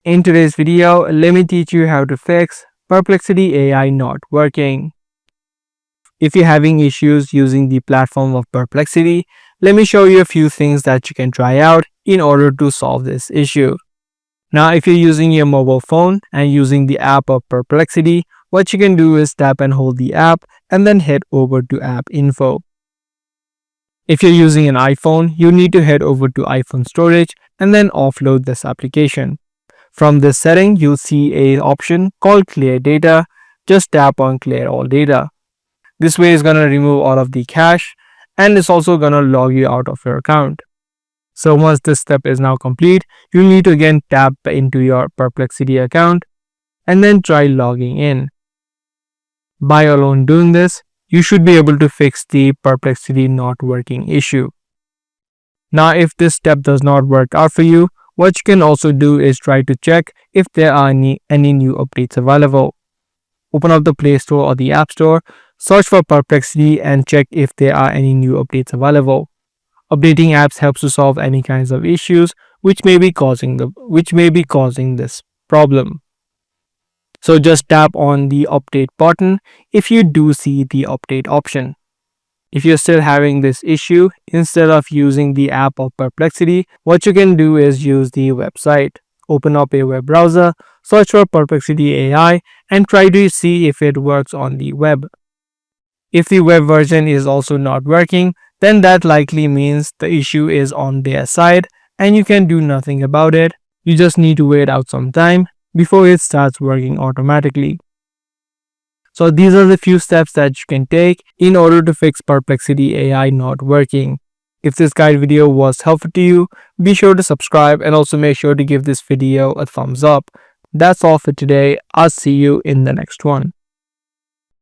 In today's video, let me teach you how to fix Perplexity AI not working. If you're having issues using the platform of Perplexity, let me show you a few things that you can try out in order to solve this issue. Now, if you're using your mobile phone and using the app of Perplexity, what you can do is tap and hold the app and then head over to app info. If you're using an iPhone, you need to head over to iPhone storage and then offload this application. From this setting, you'll see an option called Clear Data. Just tap on Clear All Data. This way is going to remove all of the cache and it's also going to log you out of your account. So once this step is now complete, you need to again tap into your Perplexity account and then try logging in. By alone doing this, you should be able to fix the Perplexity not working issue. Now, if this step does not work out for you, what you can also do is try to check if there are any new updates available. Open up the Play Store or the App Store, search for Perplexity and check if there are any new updates available. Updating apps helps to solve any kinds of issues which may be causing this problem. So just tap on the update button if you do see the update option. If you're still having this issue, instead of using the app of Perplexity, what you can do is use the website. Open up a web browser, search for Perplexity AI and try to see if it works on the web. If the web version is also not working, then that likely means the issue is on their side and you can do nothing about it. You just need to wait out some time before it starts working automatically. So these are the few steps that you can take in order to fix Perplexity AI not working. If this guide video was helpful to you, be sure to subscribe and also make sure to give this video a thumbs up. That's all for today. I'll see you in the next one.